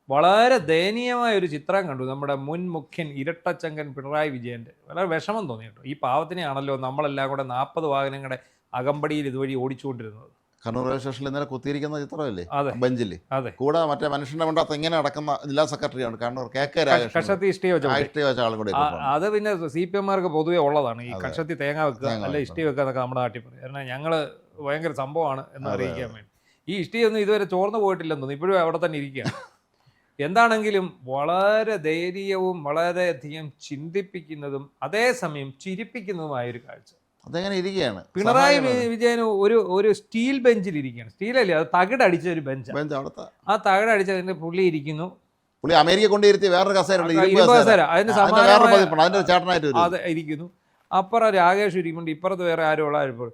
വളരെ ദയനീയമായ ഒരു ചിത്രം കണ്ടു നമ്മുടെ മുൻ മുഖ്യൻ ഇരട്ടച്ചങ്കൻ പിണറായി വിജയന്റെ. വളരെ വിഷമം തോന്നി കേട്ടോ. ഈ പാവത്തിനെയാണല്ലോ നമ്മളെല്ലാം കൂടെ 40 വാഹനങ്ങളുടെ അകമ്പടിയിൽ ഇതുവഴി ഓടിച്ചുകൊണ്ടിരുന്നത്. കണ്ണൂർ റെയിൽവേ സ്റ്റേഷനിൽ ഇന്നലെ കുത്തിയിരിക്കുന്ന ചിത്രമല്ലേ അതെ ബെഞ്ചിൽ. അതെ. കൂടെ മറ്റേ മനുഷ്യന്റെ മണ്ടത്ത് ഇങ്ങനെ നടക്കുന്ന ജില്ലാ സെക്രട്ടറിയാണ് കണ്ണൂർ KK രാജേഷ്. കഷത്തി ഇഷ്ടിക വെച്ച പണി. ഇഷ്ടിക വെച്ച ആളും കൂടെ അത് പിന്നെ CPM-മാർക്ക് പൊതുവെ ഉള്ളതാണ്. ഈ അതെ. കഷത്തി തേങ്ങ വെക്കുക തേങ്ങ അല്ല വെക്കുക. ഇഷ്ടി വെക്കുക എന്നൊക്കെ നമ്മുടെ നാട്ടിൽ പറയും. കാരണം ഞങ്ങള് ഭയങ്കര സംഭവമാണ് എന്ന് അതെ, അറിയിക്കാൻ വേണ്ടി. ഈ ഇഷ്ടിയൊന്നും ഇതുവരെ ചോർന്നു പോയിട്ടില്ലെന്ന് തോന്നുന്നു. ഇപ്പോഴും അവിടെ തന്നെ ഇരിക്കുകയാണ്. എന്താണെങ്കിലും വളരെ ദയനീയവും വളരെയധികം ചിന്തിപ്പിക്കുന്നതും അതേസമയം ചിരിപ്പിക്കുന്നതുമായ ഒരു കാഴ്ച. അതെങ്ങനെ ഇരിക്കുകയാണ് പിണറായി വിജയൻ ഒരു സ്റ്റീൽ ബെഞ്ചിൽ ഇരിക്കുകയാണ്. സ്റ്റീലല്ലേ, അത് തകിടടിച്ച ഒരു ബെഞ്ച്. ബെഞ്ച് അവിടുത്തെ ആ തകിടടിച്ചതിന്റെ പുള്ളി ഇരിക്കുന്നു. പുള്ളി അമേരിക്ക കൊണ്ടിരുത്തി വേറൊരു കസേര അതിന് സമാനമായ അതിന്റെ ചേട്ടനായിട്ട് അത് ഇരിക്കുന്നു. അപ്പുറം രാകേഷ് ഇരിക്കുന്നുണ്ട്, ഇപ്പുറത്ത് വേറെ ആരും ഉള്ളപ്പോൾ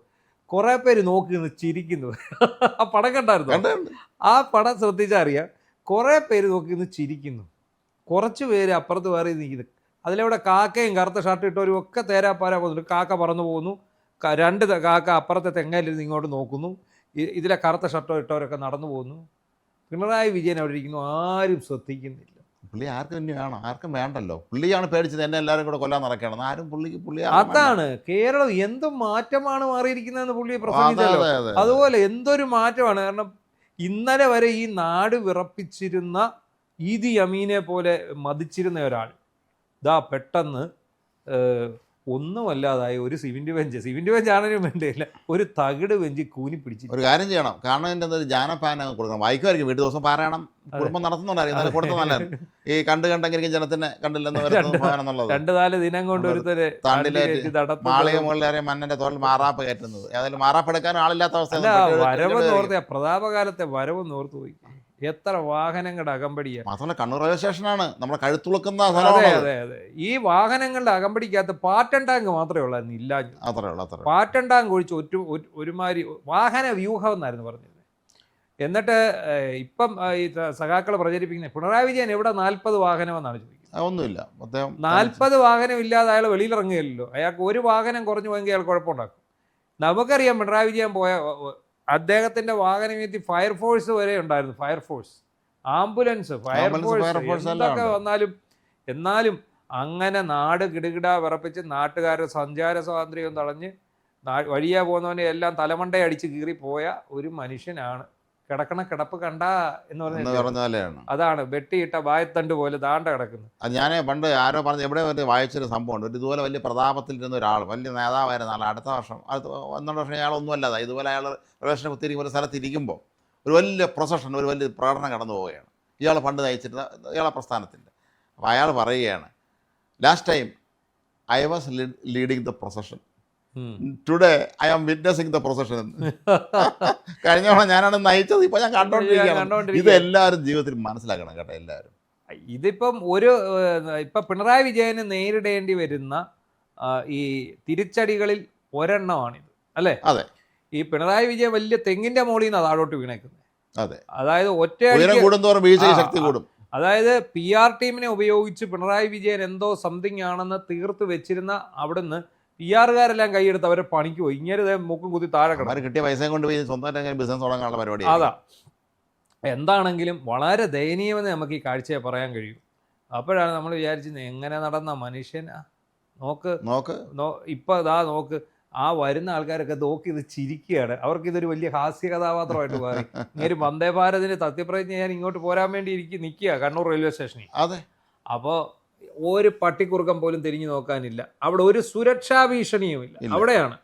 കുറെ പേര് നോക്കി നിന്ന് ചിരിക്കുന്നു. ആ പടം കണ്ടായിരുന്നു? ആ പടം ശ്രദ്ധിച്ചറിയാം. കുറെ പേര് നോക്കി നിന്ന് ചിരിക്കുന്നു. കുറച്ച് പേര് അപ്പുറത്ത് വേറെ നിൽക്കുന്നു. അതിലൂടെ കാക്കയും കറുത്ത ഷർട്ട് ഇട്ടവരും ഒക്കെ തേരാപ്പാരാ പോകുന്നുണ്ട്. കാക്ക പറന്നു പോകുന്നു. 2 കാക്ക അപ്പുറത്തെ തെങ്ങയിലിരുന്ന് ഇങ്ങോട്ട് നോക്കുന്നു. ഇതിലെ കറുത്ത ഷർട്ടോ ഇട്ടവരൊക്കെ നടന്നു പോകുന്നു. പിണറായി വിജയൻ അവിടെ ഇരിക്കുന്നു, ആരും ശ്രദ്ധിക്കുന്നില്ല. പുള്ളി ആർക്കും ഇനി വേണം, ആർക്കും വേണ്ടല്ലോ. പുള്ളിയാണ് പേടിച്ചത് എന്നെ എല്ലാവരും കൂടെ കൊല്ലാൻ നടക്കണം. ആരും പുള്ളി അതാണ് കേരളം എന്ത് മാറ്റമാണ് മാറിയിരിക്കുന്നതെന്ന് പുള്ളി പ്രസംഗിച്ചല്ലോ. അതുപോലെ എന്തൊരു മാറ്റമാണ്. കാരണം ഇന്നലെ വരെ ഈ നാട് വിറപ്പിച്ചിരുന്ന ഈദി അമീനെ പോലെ മതിച്ചിരുന്ന ഒരാൾ ദാ പെട്ടെന്ന് ഒന്നുമല്ലാതായി. ഒരു സിമെന്റ് ബെഞ്ച് ആണെങ്കിലും വേണ്ടിയില്ല, ഒരു തകിട് ബെഞ്ച് കൂനി പിടിച്ചു. ഒരു കാര്യം ചെയ്യണം, കാരണം എൻ്റെ ഒരു ജാനപാന കൊടുക്കണം. വായിക്കുമായിരിക്കും വീട്ടു ദിവസം പാരായണം കുടുംബം നടത്തുന്നുണ്ടായിരിക്കും. കൊടുത്ത നല്ലത്. ഈ കണ്ടെങ്കിലും ജനത്തിനെ കണ്ടില്ലെന്ന് എന്നുള്ളത് 2-4 ദിനം കൊണ്ട് ഒരുത്തരെ മാളിക മുകളിലേറെ മന്നന്റെ തോളിൽ മാറാപ്പ് കയറ്റുന്നത്. ഏതായാലും മാറാപ്പ് എടുക്കാൻ ആളില്ലാത്ത അവസ്ഥ. വരവെന്ന് ഓർത്ത പ്രതാപകാലത്തെ വരവെന്ന് ഓർത്തു പോയി. എത്ര വാഹനങ്ങളുടെ അകമ്പടിയാണ്. മാത്രമല്ല കണ്ണൂർ റെയിൽവേ സ്റ്റേഷനാണ് നമ്മുടെ കഴുത്തുളുക്കുന്ന. അതെ. ഈ വാഹനങ്ങളുടെ അകമ്പടിക്കകത്ത് പാറ്റൻ ടാങ്ക് മാത്രമേ ഉള്ളായിരുന്നു, ഇല്ല അത്രേ. പാറ്റൻ ടാങ്ക് ഒഴിച്ച് ഒരുമാതിരി വാഹന വ്യൂഹം എന്നായിരുന്നു പറഞ്ഞത്. എന്നിട്ട് ഇപ്പം ഈ സഖാക്കൾ പ്രചരിപ്പിക്കുന്നത് പിണറായി വിജയൻ എവിടെ 40 വാഹനമെന്നാണ് ചോദിക്കുന്നത്. ഒന്നുമില്ല, 40 വാഹനം ഇല്ലാതെ അയാൾ വെളിയിലിറങ്ങുകയല്ലോ. അയാൾക്ക് ഒരു വാഹനം കുറഞ്ഞു പോയെങ്കിൽ അയാൾ കുഴപ്പമുണ്ടാക്കും. നമുക്കറിയാം പിണറായി വിജയൻ പോയ അദ്ദേഹത്തിന്റെ വാഹനമെത്തി ഫയർഫോഴ്സ് വരെ ഉണ്ടായിരുന്നു. ഫയർഫോഴ്സ്, ആംബുലൻസ്, ഫയർഫോഴ്സ് എന്തൊക്കെ വന്നാലും എന്നാലും അങ്ങനെ നാട് കിടുകിട വിറപ്പിച്ച് നാട്ടുകാരുടെ സഞ്ചാര സ്വാതന്ത്ര്യം തടഞ്ഞ് വഴിയാ പോകുന്നവനെ എല്ലാം തലമണ്ടയെ അടിച്ച് കീറിപ്പോയ ഒരു മനുഷ്യനാണ്. കിടക്കണ കിടപ്പ് കണ്ട എന്ന് പറഞ്ഞാൽ അതാണ് വെട്ടിയിട്ട വായത്തണ്ട് പോലെ ദാണ്ട കിടക്കുന്നത്. അത് ഞാൻ പണ്ട് ആരോ പറഞ്ഞ് എവിടെ വായിച്ചൊരു സംഭവമുണ്ട്. ഇതുപോലെ വലിയ പ്രതാപത്തിലിരുന്ന ഒരാൾ, വലിയ നേതാവായിരുന്ന ആൾ, അടുത്ത വർഷം 1-2 വർഷം അയാളൊന്നും അല്ലാതെ ഇതുപോലെ അയാൾ റിലേഷനെ കുത്തിയിരിക്കും ഒരു സ്ഥലത്ത് ഇരിക്കുമ്പോൾ ഒരു വലിയ പ്രൊസഷൻ, ഒരു വലിയ പ്രകടനം കടന്നു പോവുകയാണ്. ഇയാൾ പണ്ട് നയിച്ചിരുന്ന ഇയാളെ പ്രസ്ഥാനത്തിൻ്റെ. അപ്പോൾ അയാൾ പറയുകയാണ്, last time I was leading the procession, today I am witnessing the procession. കഴിഞ്ഞ തവണ ഞാനാണ് നയിച്ചത്, ഇപ്പൊ ഞാൻ കണ്ടോണ്ടിരിക്കുകയാണ്. ഇത് എല്ലാവരും ജീവിതത്തിൽ മനസ്സിലാക്കണം കേട്ടോ. എല്ലാവരും ഇതിപ്പം ഇപ്പൊ പിണറായി വിജയന് നേരിടേണ്ടി വരുന്ന ഈ തിരിച്ചടികളിൽ ഒരെണ്ണമാണിത്, അല്ലേ? അതെ. ഈ പിണറായി വിജയൻ വലിയ തെങ്ങിന്റെ മോളിൽ നിന്ന് താഴോട്ട് വീണേക്കുന്നത്. അതെ. അതായത് കൂടുന്തോറും വീഴ്ച ശക്തി കൂടും. അതായത് PR ടീമിനെ ഉപയോഗിച്ച് പിണറായി വിജയൻ എന്തോ സംതിങ് ആണെന്ന് തീർത്ത് വെച്ചിരുന്ന അവിടുന്ന് PR-കാരെല്ലാം കൈയെടുത്ത് അവരെ പണിക്ക് പോയി. ഇങ്ങനെ മുക്കും കുത്തി താഴെ കിടക്കും. കിട്ടിയ പൈസ കൊണ്ട് പോയി സ്വന്തമായിട്ട് ബിസിനസ് തുടങ്ങാനുള്ള പരിപാടി. അതാ. എന്താണെങ്കിലും വളരെ ദയനീയമെന്ന് നമുക്ക് ഈ കാഴ്ചയെ പറയാൻ കഴിയും. അപ്പോഴാണ് നമ്മൾ വിചാരിച്ചത് എങ്ങനെ നടന്ന മനുഷ്യനാ. നോക്ക് ഇപ്പൊ നോക്ക്, ആ വരുന്ന ആൾക്കാരൊക്കെ നോക്കി ഇത് ചിരിക്കുകയാണ്. അവർക്കിതൊരു വലിയ ഹാസ്യ കഥാപാത്രമായിട്ട് മാറി. ഇങ്ങനെ വന്ദേ ഭാരതിന് സത്യപ്രതിജ്ഞ ചെയ്യാൻ ഇങ്ങോട്ട് പോരാൻ വേണ്ടി നിൽക്കുക കണ്ണൂർ റെയിൽവേ സ്റ്റേഷനിൽ. അതെ. അപ്പോൾ ഒരു പട്ടിക്കുറുക്കം പോലും തിരിഞ്ഞു നോക്കാനില്ല. അവിടെ ഒരു സുരക്ഷാ ഭീഷണിയുമില്ല. അവിടെയാണ്.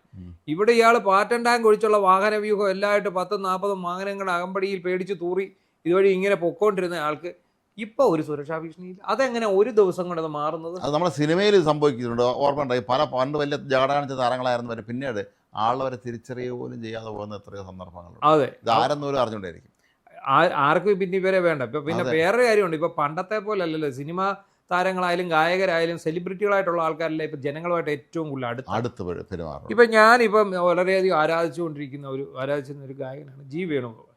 ഇവിടെ ഇയാൾ പാറ്റൻ ടാങ്ക് ഒഴിച്ചുള്ള വാഹന വ്യൂഹം എല്ലായിട്ട് 10-40 വാഹനങ്ങളുടെ അകമ്പടിയിൽ പേടിച്ച് തൂറി ഇതുവഴി ഇങ്ങനെ പൊക്കോണ്ടിരുന്ന ആൾക്ക് ഇപ്പൊ ഒരു സുരക്ഷാ ഭീഷണിയില്ല. അതെങ്ങനെ ഒരു ദിവസം കൊണ്ട് അത് മാറുന്നത്? അത് നമ്മുടെ സിനിമയിൽ സംഭവിക്കുന്നുണ്ട്. ഓർമ്മ ഉണ്ടായി, പണ്ട് വലിയ ജാടകാണിച്ച താരങ്ങളായിരുന്നു വരെ പിന്നീട് ആളുവരെ തിരിച്ചറിയുക പോലും ചെയ്യാതെ പോകുന്ന എത്രയോ സന്ദർഭങ്ങളുണ്ട്. അതെ. ഇത് ആരെന്നോരും അറിഞ്ഞുകൊണ്ടിരിക്കും. ആർക്കും പിന്നെ ഇവരെ വേണ്ട. ഇപ്പൊ പിന്നെ വേറൊരു കാര്യമുണ്ട്. ഇപ്പൊ പണ്ടത്തെ പോലെ അല്ലല്ലോ. സിനിമ താരങ്ങളായാലും ഗായകരായാലും സെലിബ്രിറ്റികളായിട്ടുള്ള ആൾക്കാരല്ല ഇപ്പൊ ജനങ്ങളുമായിട്ട് ഏറ്റവും കൂടുതൽ അടുത്ത് പെരുമാറും. ഇപ്പൊ ഞാനിപ്പം വളരെയധികം ആരാധിച്ചുകൊണ്ടിരിക്കുന്ന ഒരു ഗായകനാണ് G. വേണുഗോപാൽ.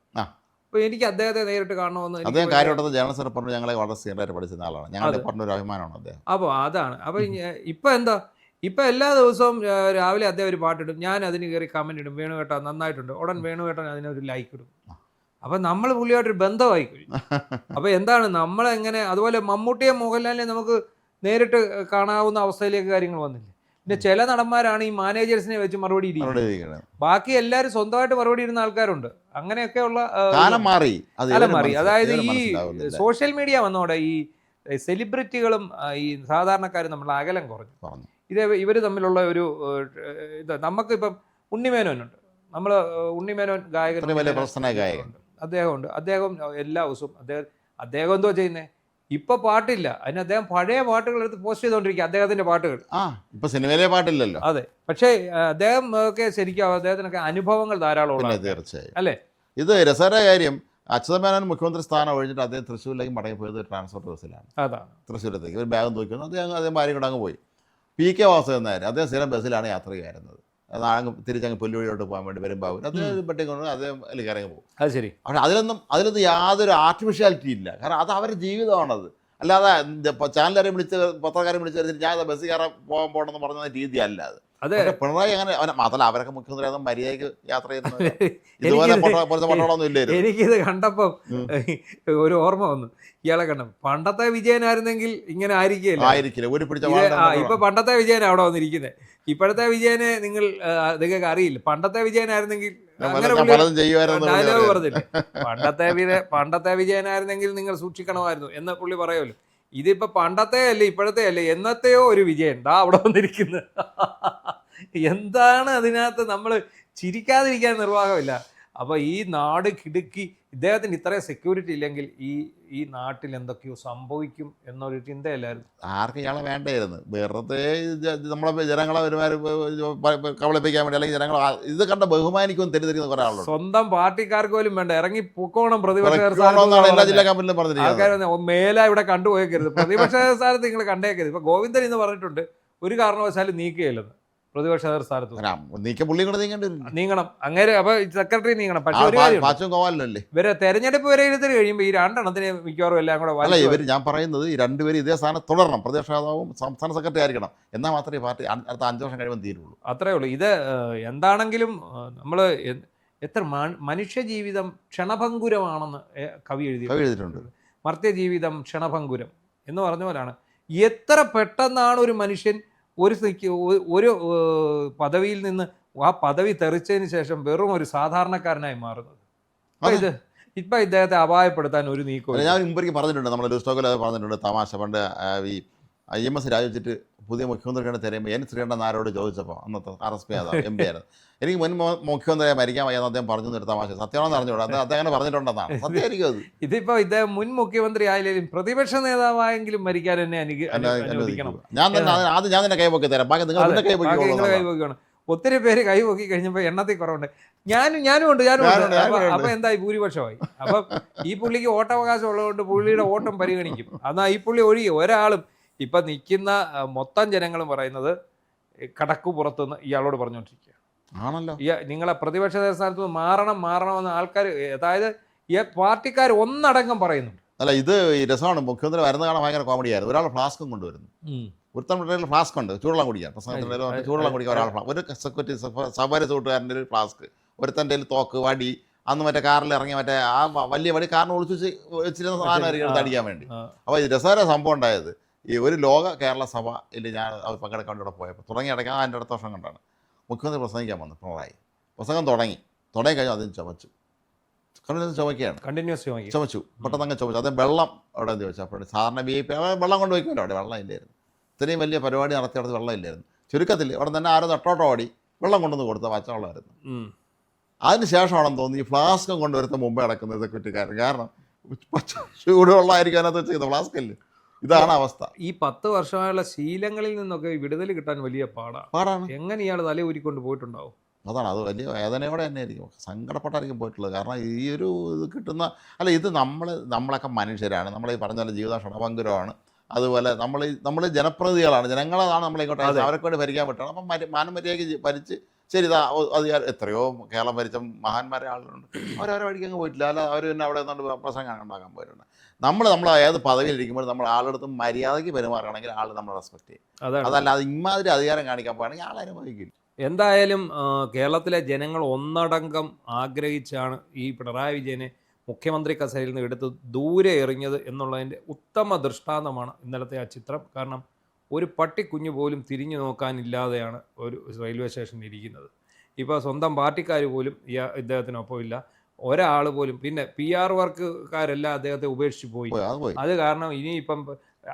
അപ്പോൾ എനിക്ക് അദ്ദേഹത്തെ നേരിട്ട് കാണണമെന്ന്. അദ്ദേഹം കാര്യമായിട്ട് ജനറൽ സെക്രട്ടറി ഞങ്ങളെ വളരെ സീനിയറായിട്ട് പഠിച്ചിരുന്ന ആളാണ്. ഞങ്ങളുടെ പറഞ്ഞൊരു അഭിമാനമാണ് അദ്ദേഹം. അപ്പോൾ അതാണ്. അപ്പോൾ ഇപ്പം എല്ലാ ദിവസവും രാവിലെ അദ്ദേഹം ഒരു പാട്ടിടും. ഞാൻ അതിന് കയറി കമൻറ്റ് ഇടും, വേണുകേട്ടാ നന്നായിട്ടുണ്ട്. ഉടൻ വേണുകേട്ടൻ അതിനൊരു ലൈക്ക് ഇടും. അപ്പം നമ്മൾ പുള്ളിയായിട്ടൊരു ബന്ധമായി കഴിഞ്ഞു. അപ്പോൾ എന്താണ് നമ്മളെങ്ങനെ, അതുപോലെ മമ്മൂട്ടിയെ മോഹൻലാലിനെ നമുക്ക് നേരിട്ട് കാണാവുന്ന അവസ്ഥയിലേക്ക് കാര്യങ്ങൾ വന്നില്ല. പിന്നെ ചില നടന്മാരാണ് ഈ മാനേജേഴ്സിനെ വെച്ച് മറുപടി ഇരിക്കുന്നത്. ബാക്കി എല്ലാവരും സ്വന്തമായിട്ട് മറുപടി ഇടുന്ന ആൾക്കാരുണ്ട്. അങ്ങനെയൊക്കെയുള്ള കാലം മാറി. കാലം മാറി. അതായത് ഈ സോഷ്യൽ മീഡിയ വന്നോടെ ഈ സെലിബ്രിറ്റികളും ഈ സാധാരണക്കാരും തമ്മിലുള്ള അകലം കുറഞ്ഞു. ഇവർ തമ്മിലുള്ള ഒരു ഇത് നമുക്കിപ്പം ഉണ്ണിമേനോനുണ്ട്. നമ്മൾ ഉണ്ണിമേനോൻ ഗായകൻ, അദ്ദേഹമുണ്ട്. അദ്ദേഹം എല്ലാ ദിവസവും അദ്ദേഹം എന്തോ ചെയ്യുന്നത്, ഇപ്പൊ പാട്ടില്ല, അതിന് അദ്ദേഹം പഴയ പാട്ടുകൾ എടുത്ത് പോസ്റ്റ് ചെയ്തുകൊണ്ടിരിക്കുക, അദ്ദേഹത്തിന്റെ പാട്ടുകൾ. ഇപ്പൊ സിനിമയിലെ പാട്ടില്ലല്ലോ. അതെ, പക്ഷേ അദ്ദേഹം ഒക്കെ ശരിക്കും അദ്ദേഹത്തിനൊക്കെ അനുഭവങ്ങൾ ധാരാളം തീർച്ചയായും അല്ലേ. ഇത് രസകര കാര്യം, അച്യുതമേനോൻ മുഖ്യമന്ത്രി സ്ഥാനം ഒഴിഞ്ഞിട്ട് അദ്ദേഹം തൃശ്ശൂരിലേക്ക് മടങ്ങിപ്പോയത് ട്രാൻസ്പോർട്ട് ബസ്സിലാണ്. അതാണ്, തൃശ്ശൂരത്തേക്ക് ഒരു ബാഗും തൂക്കുന്നു. അദ്ദേഹം ഭാര്യ കൂടെ അങ്ങ് പോയി. PK വാസുദേവൻ നായർ അദ്ദേഹം സ്ഥിരം ബസ്സിലാണ് യാത്ര ചെയ്യാറുന്നത്. അങ്ങ് തിരിച്ചങ്ങ് പുല്ലുവഴിയോട്ട് പോകാൻ വേണ്ടി വരുമ്പോൾ അദ്ദേഹം പെട്ടിക്കൊണ്ട് അദ്ദേഹം അതിലേക്ക് ഇറങ്ങി പോകും. അത് ശരി. പക്ഷെ അതിലൊന്നും യാതൊരു ആർട്ടിഫിഷ്യാലിറ്റി ഇല്ല. കാരണം അത് അവരുടെ ജീവിതമാണത്. അല്ലാതെ ചാനലുകാരെ വിളിച്ച് പത്രക്കാരെ വിളിച്ച് ഞാൻ ബസ് കയറാൻ പോകാൻ പോകണമെന്ന് പറഞ്ഞ രീതിയല്ല അത്. പിണറായി അങ്ങനെ മാത്രമല്ല അവരൊക്കെ മുഖ്യമന്ത്രി മര്യാദയ്ക്ക് യാത്ര ചെയ്യുന്നത്. ഇതുപോലെ പട്ടണമൊന്നും ഇല്ലായിരുന്നു. എനിക്കിത് കണ്ടപ്പം ഒരു ഓർമ്മ വന്നു. ഇയാളെ കണ്ടപ്പോൾ പണ്ടത്തെ വിജയനായിരുന്നെങ്കിൽ ഇങ്ങനെ ആയിരിക്കില്ല. ഇപ്പൊ പണ്ടത്തെ വിജയൻ അവിടെ വന്നിരിക്കുന്നത്. ഇപ്പോഴത്തെ വിജയനെ നിങ്ങൾക്ക് അറിയില്ല. പണ്ടത്തെ വിജയനായിരുന്നെങ്കിൽ ഡയലോഗ് പറഞ്ഞില്ല, പണ്ടത്തെ വിജയനായിരുന്നെങ്കിൽ നിങ്ങൾ സൂക്ഷിക്കണമായിരുന്നു എന്ന് പുള്ളി പറയുമല്ലോ. ഇതിപ്പോ പണ്ടത്തെ അല്ലേ ഇപ്പോഴത്തെ അല്ലേ എന്നത്തെയോ ഒരു വിജയൻ ദാ അവിടെ വന്നിരിക്കുന്നത്. എന്താണ് അതിനകത്ത്, നമ്മൾ ചിരിക്കാതിരിക്കാൻ നിർവാഹമില്ല. അപ്പോൾ ഈ നാട് കിടുക്കി, ഇദ്ദേഹത്തിന് ഇത്രയും സെക്യൂരിറ്റി ഇല്ലെങ്കിൽ ഈ നാട്ടിൽ എന്തൊക്കെയോ സംഭവിക്കും എന്നൊരു ചിന്തയല്ലായിരുന്നു. ആർക്കും ഇയാളെ വേണ്ടായിരുന്നു. വെറുതെ നമ്മളെ ജനങ്ങളെ കബളിപ്പിക്കാൻ വേണ്ടി, അല്ലെങ്കിൽ ജനങ്ങൾ ഇത് കണ്ട ബഹുമാനിക്കും തെറ്റിദ്ധരിക്കുന്ന കുറെ ആളുണ്ട്. സ്വന്തം പാർട്ടിക്കാർക്ക് പോലും വേണ്ട, ഇറങ്ങി പൊക്കോണം പ്രതിപക്ഷ എല്ലാ ജില്ലാ കമ്മിറ്റിയിലും പറഞ്ഞിരിക്കുന്നത്. ആൾക്കാർ മേല ഇവിടെ കണ്ടുപോയേക്കരുത്, പ്രതിപക്ഷ സ്ഥാനത്ത് നിങ്ങൾ കണ്ടേക്കരുത്. ഇപ്പൊ ഗോവിന്ദൻ എന്ന് പറഞ്ഞിട്ടുണ്ട് ഒരു കാരണവശാലും നീക്കുകയില്ലെന്ന് പ്രതിപക്ഷ സ്ഥാനത്ത്. നീങ്ങണം അങ്ങനെ. അപ്പൊ സെക്രട്ടറി നീങ്ങണം. പക്ഷേ ഒരു കാര്യം, ഇവരെ തെരഞ്ഞെടുപ്പ് വിലയിരുത്തൽ കഴിയുമ്പോൾ ഈ രണ്ടെണ്ണത്തിന് മിക്കവാറും എല്ലാം കൂടെ ഞാൻ പറയുന്നത് ഈ രണ്ടുപേരും ഇതേ സ്ഥാനം തുടരണം. പ്രതിപക്ഷ നേതാവും സംസ്ഥാന സെക്രട്ടറി ആയിരിക്കണം. എന്നാൽ മാത്രമേ പാർട്ടി അടുത്ത 5 വർഷം കഴിയുമ്പോൾ തീരുള്ളൂ. അത്രേ ഉള്ളൂ. ഇത് എന്താണെങ്കിലും നമ്മൾ എത്ര മനുഷ്യജീവിതം ക്ഷണഭങ്കുരമാണെന്ന് കവി എഴുതിയിട്ടുണ്ട്. മർത്യജീവിതം ക്ഷണഭങ്കുരം എന്ന് പറഞ്ഞ പോലാണ്. എത്ര പെട്ടെന്നാണ് ഒരു മനുഷ്യൻ ഒരു പദവിയിൽ നിന്ന് ആ പദവി തെറിച്ചതിന് ശേഷം വെറും ഒരു സാധാരണക്കാരനായി മാറുന്നത്. ഇപ്പൊ ഇദ്ദേഹത്തെ അപായപ്പെടുത്താൻ ഒരു നീക്കം. ഞാൻ മുമ്പേക്ക് പറഞ്ഞിട്ടുണ്ട്, നമ്മുടെ ലുസ്റ്റോക്കിൽ പറഞ്ഞിട്ടുണ്ട് തമാശ. പണ്ട് ഈ IMS രാജിവെച്ചിട്ട് പുതിയ മുഖ്യമന്ത്രിയുടെ തിരയുമ്പോൾ N. ശ്രീകണ്ഠൻ നായരോട് ചോദിച്ചപ്പോൾ, അന്നത്തെ RSP MP ആയിരുന്നു, എനിക്ക് മുൻ മുഖ്യമന്ത്രിയെ മരിക്കാൻ വയ്യാന്ന് അദ്ദേഹം പറഞ്ഞു ഒരു തമാശ. സത്യമാണെന്ന് അറിഞ്ഞൂടാ, അദ്ദേഹം പറഞ്ഞിട്ടുണ്ടെന്നാണ്. സത്യമായിരിക്കും അത്. ഇതിപ്പോ ഇദ്ദേഹം മുൻ മുഖ്യമന്ത്രി ആയാലും പ്രതിപക്ഷ നേതാവായെങ്കിലും മരിക്കാൻ എന്നെ അനുവദിക്കണം. ഞാൻ തന്നെ കൈപൊക്കി തരാം, ബാക്കി നിങ്ങൾ കൈപൊക്കിയാണ്. ഒത്തിരി പേര് കൈപൊക്കി കഴിഞ്ഞപ്പോൾ എണ്ണത്തിൽ കുറവുണ്ട്. ഞാനും ഉണ്ട്. അപ്പൊ എന്തായി, ഭൂരിപക്ഷമായി. അപ്പം ഈ പുള്ളിക്ക് വോട്ടവകാശം ഉള്ളതുകൊണ്ട് പുള്ളിയുടെ വോട്ടം പരിഗണിക്കും. എന്നാൽ ഈ പുള്ളി ഒഴികെ ഒരാളും ഇപ്പം നിൽക്കുന്ന മൊത്തം ജനങ്ങളും പറയുന്നത് കടക്കു പുറത്തുനിന്ന് ഇയാളോട് പറഞ്ഞുകൊണ്ടിരിക്കുക ആണല്ലോ. നിങ്ങളെ പ്രതിപക്ഷ സ്ഥാനത്ത് മാറണമെന്ന് ആൾക്കാർ, അതായത് ഈ പാർട്ടിക്കാർ ഒന്നടങ്കം പറയുന്നുണ്ട്. അല്ല, ഇത് രസമാണ്. മുഖ്യമന്ത്രി വരുന്ന കാണാൻ ഭയങ്കര കോമഡി ആയിരുന്നു. ഒരാൾ ഫ്ലാസ്കും കൊണ്ടുവരുന്നു. ഒരുത്തം ഫ്ലാസ്ക് ഉണ്ട്, ചൂടുവെള്ളം കുടിക്കാൻ. പ്രസംഗത്തിൻ്റെ ചൂടുവെള്ളം കുടിക്കാൻ ഒരാൾ, ഒരു സെക്യൂരിറ്റി സഫാരി സൂട്ടുകാരൻ്റെ ഒരു ഫ്ലാസ്ക്, ഒരുത്തൻ്റെ തോക്ക്, വടി, അന്ന് മറ്റേ കാറിൽ ഇറങ്ങി മറ്റേ ആ വലിയ വടി കാറിന് ഒളിച്ചു വെച്ചിരുന്ന സാധനം എടുത്ത് അടിക്കാൻ വേണ്ടി. അപ്പോൾ ഇത് രസകര സംഭവം ഉണ്ടായത്, ഈ ഒരു ലോക കേരള സഭയിൽ ഞാൻ പങ്കെടുക്കാൻ വേണ്ടി ഇവിടെ പോയപ്പോൾ തുടങ്ങി അടയ്ക്കാൻ അതിൻ്റെ അടുത്ത വർഷം കണ്ടാണ് മുഖ്യമന്ത്രി പ്രസംഗിക്കാൻ വന്നു. പിണറായി പ്രസംഗം തുടങ്ങി കഴിഞ്ഞാൽ അതിന് ചുമച്ചു. ചുമക്കുകയാണ്, ചുമച്ചു, പെട്ടെന്ന് അങ്ങ് ചുമച്ചു. അതേ വെള്ളം അവിടെ എന്ത് ചോദിച്ചു. അപ്പോൾ സാധാരണ VIP വെള്ളം കൊണ്ട് വയ്ക്കുമല്ലോ, അവിടെ വെള്ളം ഇല്ലായിരുന്നു. ഇത്രയും വലിയ പരിപാടി നടത്തിയടത്ത് വെള്ളം ഇല്ലായിരുന്നു. ചുരുക്കത്തിൽ അവിടെ തന്നെ ആരോ നെട്ടോട്ടോ ഓടി വെള്ളം കൊണ്ടുവന്ന് കൊടുത്ത പച്ചവെള്ളമായിരുന്നു. അതിന് ശേഷമാണെന്ന് തോന്നി ഈ ഫ്ലാസ്കും കൊണ്ടുവരുന്ന മുമ്പേ അടക്കുന്നത് സെക്യൂരിറ്റിക്കാരൻ. കാരണം ചൂടുവെള്ളമായിരിക്കും അതിനകത്ത് വെച്ചിരിക്കുന്നത്, ഫ്ലാസ്കല്ലേ. ഇതാണ് അവസ്ഥ. ഈ 10 വർഷമായുള്ള ശീലങ്ങളിൽ നിന്നൊക്കെ വിടുതൽ കിട്ടാൻ വലിയ പാടാണ്. എങ്ങനെ ഇയാൾ തല ഊരിക്കൊണ്ട് പോയിട്ടുണ്ടാവും. അതാണ്, അത് വലിയ വേദനയോടെ തന്നെ ആയിരിക്കും, സങ്കടപ്പെട്ടായിരിക്കും പോയിട്ടുള്ളത്. കാരണം ഈ ഒരു ഇത് കിട്ടുന്ന, അല്ല ഇത് നമ്മളൊക്കെ മനുഷ്യരാണ്. നമ്മൾ ഈ പറഞ്ഞ പോലെ ജീവിതം ക്ഷണഭങ്കുരമാണ്. അതുപോലെ നമ്മൾ ജനപ്രതിനിധികളാണ്, ജനങ്ങളാണ് നമ്മളിങ്ങോട്ട് അവരൊക്കെ വേണ്ടി ഭരിക്കാൻ പറ്റണം. അപ്പം മാനം മര്യാദയ്ക്ക് ഭരിച്ച് ശരി, അത് എത്രയോ കേരളം ഭരിച്ച മഹാന്മാരെ ആളുകളുണ്ട്, അവരവരെ വഴിക്ക് അങ്ങ് പോയിട്ടില്ല. അല്ല, അവർ പിന്നെ അവിടെ നിന്നുകൊണ്ട് പ്രസംഗം ഉണ്ടാക്കാൻ പോയിട്ടുണ്ട്. നമ്മൾ ഏത് പദവിയിലിരിക്കുമ്പോൾ നമ്മൾ ആളെടുത്ത് മര്യാദയ്ക്ക് പെരുമാറുകയാണെങ്കിൽ ആൾ നമ്മൾ റെസ്പെക്ട് ചെയ്യും. അതല്ലാതെ ഇമാതിരി അധികാരം കാണിക്കാൻ പോവുകയാണെങ്കിൽ ആൾ അനുഭവിക്കില്ല. എന്തായാലും കേരളത്തിലെ ജനങ്ങൾ ഒന്നടങ്കം ആഗ്രഹിച്ചാണ് ഈ പിണറായി വിജയനെ മുഖ്യമന്ത്രി കസേരയിൽ നിന്ന് എടുത്ത് ദൂരെ എറിഞ്ഞത് എന്നുള്ളതിൻ്റെ ഉത്തമ ദൃഷ്ടാന്തമാണ് ഇന്നലത്തെ ആ ചിത്രം. കാരണം ഒരു പട്ടിക്കുഞ്ഞ് പോലും തിരിഞ്ഞു നോക്കാനില്ലാതെയാണ് ഒരു റെയിൽവേ സ്റ്റേഷനിൽ ഇരിക്കുന്നത്. ഇപ്പോൾ സ്വന്തം പാർട്ടിക്കാർ പോലും ഇദ്ദേഹത്തിനൊപ്പം ഇല്ല, ഒരാൾ പോലും. പിന്നെ PR വർക്കുകാരെല്ലാം അദ്ദേഹത്തെ ഉപേക്ഷിച്ച് പോയി. അത് കാരണം ഇനിയിപ്പം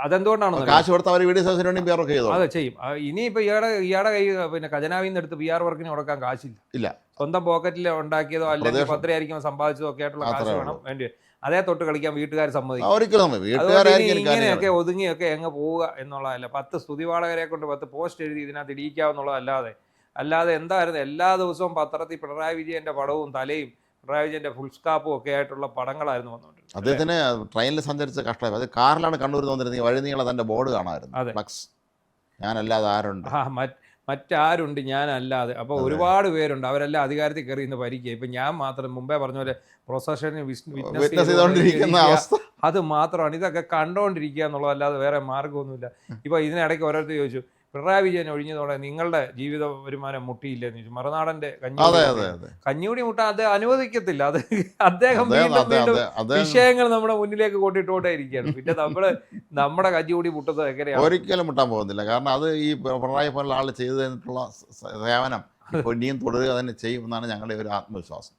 അതെന്തുകൊണ്ടാണെന്ന് കാശ് കൊടുത്ത് അവർ വീഡിയോ സോഴ്സിന് വേണ്ടി PR വർക്ക് ചെയ്തു. അതെ ചെയ്യും. ഇനിയിപ്പോൾ ഇയാളുടെ കൈ പിന്നെ ഖജനാവിൽ നിന്ന് എടുത്ത് PR വർക്കിന് കൊടുക്കാൻ കാശില്ല. ഇല്ല, സ്വന്തം പോക്കറ്റിൽ ഉണ്ടാക്കിയതോ അല്ലെങ്കിൽ ഭദ്രയായിരിക്കും സമ്പാദിച്ചതോ ഒക്കെ ആയിട്ടുള്ള കാശ് വേണം വേണ്ടി. അതേ തൊട്ട് കളിക്കാൻ വീട്ടുകാർ സമ്മതിക്കും. ഇങ്ങനെയൊക്കെ ഒതുങ്ങിയൊക്കെ എങ്ങ് പോവുക എന്നുള്ളതല്ല. 10 സ്തുതിവാളകരെ കൊണ്ട് 10 പോസ്റ്റ് എഴുതി ഇതിനകത്ത് ഇടിയിക്കാവുന്നുള്ളതല്ലാതെ എന്തായിരുന്നു എല്ലാ ദിവസവും പത്രത്തിൽ പിണറായി വിജയന്റെ പടവും തലയും പിണറായി വിജയന്റെ ഫുൾ സ്കാപ്പും ഒക്കെ ആയിട്ടുള്ള പടങ്ങളായിരുന്നു വന്നുകൊണ്ടിരുന്നത്. അദ്ദേഹത്തിന് ട്രെയിനിൽ സഞ്ചരിച്ച കഷ്ടമായി. അത് കാറിലാണ് കണ്ണൂർ തോന്നിരുന്നത്. വഴിനീളെ തന്റെ ബോർഡ് കാണാമായിരുന്നു, ഫ്ലക്സ്. ഞാനല്ലാതെ ആരുണ്ട്, മറ്റാരുണ്ട് ഞാനല്ലാതെ. അപ്പോൾ ഒരുപാട് പേരുണ്ട്, അവരെല്ലാം അധികാരത്തിൽ കയറി ഇന്ന് ഭരിക്കുക. ഇപ്പം ഞാൻ മാത്രം മുമ്പേ പറഞ്ഞ പോലെ പ്രൊസഷന് വിറ്റ്നസ് ചെയ്തുകൊണ്ടിരിക്കുന്ന അവസ്ഥ അത് മാത്രമാണ്. ഇതൊക്കെ കണ്ടുകൊണ്ടിരിക്കുക എന്നുള്ളതല്ലാതെ വേറെ മാർഗ്ഗമൊന്നുമില്ല. ഇപ്പോൾ ഇതിനിടയ്ക്ക് ഓരോരുത്തർ ചോദിച്ചു, പിണറായി വിജയൻ ഒഴിഞ്ഞതോടെ നിങ്ങളുടെ ജീവിത വരുമാനം മുട്ടിയില്ലെന്ന് ചോദിച്ചു. മറുനാടൻ്റെ കഞ്ഞിയൂടി മുട്ടാൻ അദ്ദേഹം അനുവദിക്കത്തില്ല. അത് അദ്ദേഹം വിഷയങ്ങൾ നമ്മുടെ മുന്നിലേക്ക് കൊണ്ടിട്ടോണ്ടേ ഇരിക്കുകയാണ്. പിന്നെ നമ്മുടെ കഞ്ഞിയൂടി മുട്ടുന്നത് എങ്ങനെയാണ്? ഒരിക്കലും മുട്ടാൻ പോകുന്നില്ല. കാരണം അത് ഈ പിണറായി പോലുള്ള ആൾ ചെയ്തു തന്നിട്ടുള്ള സേവനം ഇനിയും തുടരുക തന്നെ ചെയ്യുമെന്നാണ് ഞങ്ങളുടെ ഒരു ആത്മവിശ്വാസം.